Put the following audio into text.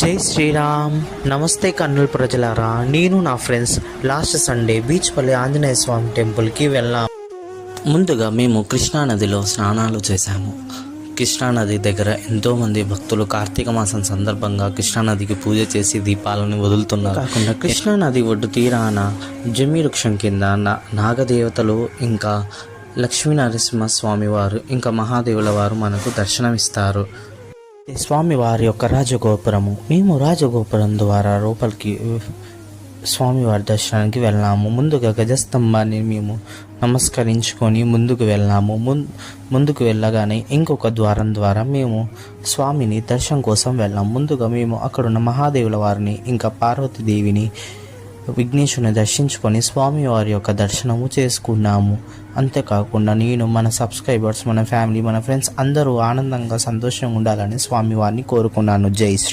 జై శ్రీరామ్. నమస్తే కర్నూలు ప్రజలారా, నేను నా friends last Sunday Beechpalli Anjaneya Swamy టెంపుల్కి వెళ్ళాం. ముందుగా మేము కృష్ణానదిలో స్నానాలు చేశాము. కృష్ణానది దగ్గర ఎంతోమంది భక్తులు కార్తీక మాసం సందర్భంగా కృష్ణానదికి పూజ చేసి దీపాలను వదులుతున్నారు. కాకుండా కృష్ణానది ఒడ్డు తీరాన జమ్మి వృక్షం కింద నాగదేవతలు ఇంకా లక్ష్మీనరసింహ స్వామి వారు ఇంకా మహాదేవుల వారు మనకు దర్శనమిస్తారు. స్వామివారి యొక్క రాజగోపురము. మేము రాజగోపురం ద్వారా లోపలికి స్వామివారి దర్శనానికి వెళ్ళాము. ముందుగా గజస్తంభాన్ని మేము నమస్కరించుకొని ముందుకు వెళ్ళాము. ముందుకు వెళ్ళగానే ఇంకొక ద్వారం ద్వారా మేము స్వామిని దర్శనం కోసం వెళ్ళాము. ముందుగా మేము అక్కడున్న మహాదేవుల వారిని ఇంకా పార్వతీదేవిని విఘ్నేశ్వరుని దర్శించుకొని స్వామివారి యొక్క దర్శనము చేసుకున్నాము. అంతేకాకుండా నేను, మన సబ్స్క్రైబర్స్, మన ఫ్యామిలీ, మన ఫ్రెండ్స్ అందరూ ఆనందంగా సంతోషంగా ఉండాలని స్వామివారిని కోరుకున్నాను. జై శ్రీ